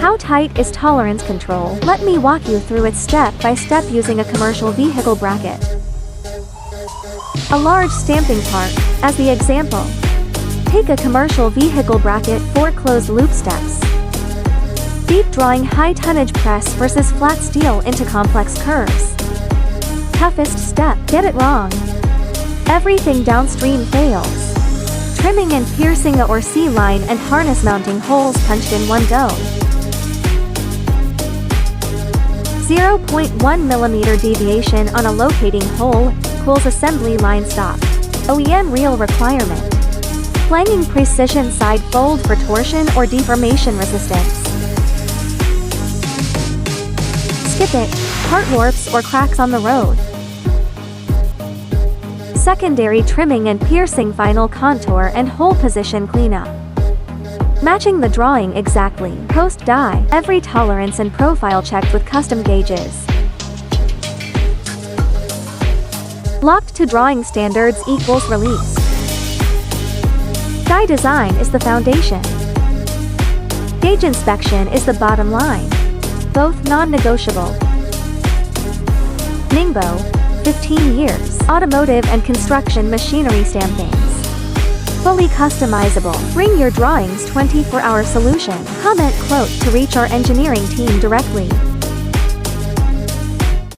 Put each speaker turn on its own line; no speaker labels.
How tight is tolerance control? Let me walk you through it step by step using a commercial vehicle bracket. A large stamping part, as the example. Take a commercial vehicle bracket, 4 closed loop steps. Deep drawing high tonnage press versus flat steel into complex curves. Toughest step, get it wrong. Everything downstream fails. Trimming and piercing a or C-line and harness mounting holes punched in one go. 0.1 mm deviation on a locating hole, equals assembly line stop. OEM real requirement. Flanging precision side fold for torsion or deformation resistance. Skip it, part warps or cracks on the road. Secondary trimming and piercing, final contour and hole position cleanup. Matching the drawing exactly, post die, every tolerance and profile checked with custom gauges. Locked to drawing standards equals release. Die design is the foundation. Gauge inspection is the bottom line. Both non-negotiable. Ningbo, 15 years, automotive and construction machinery stampings. Fully customizable. Bring your drawings 24-hour solution. Comment quote to reach our engineering team directly.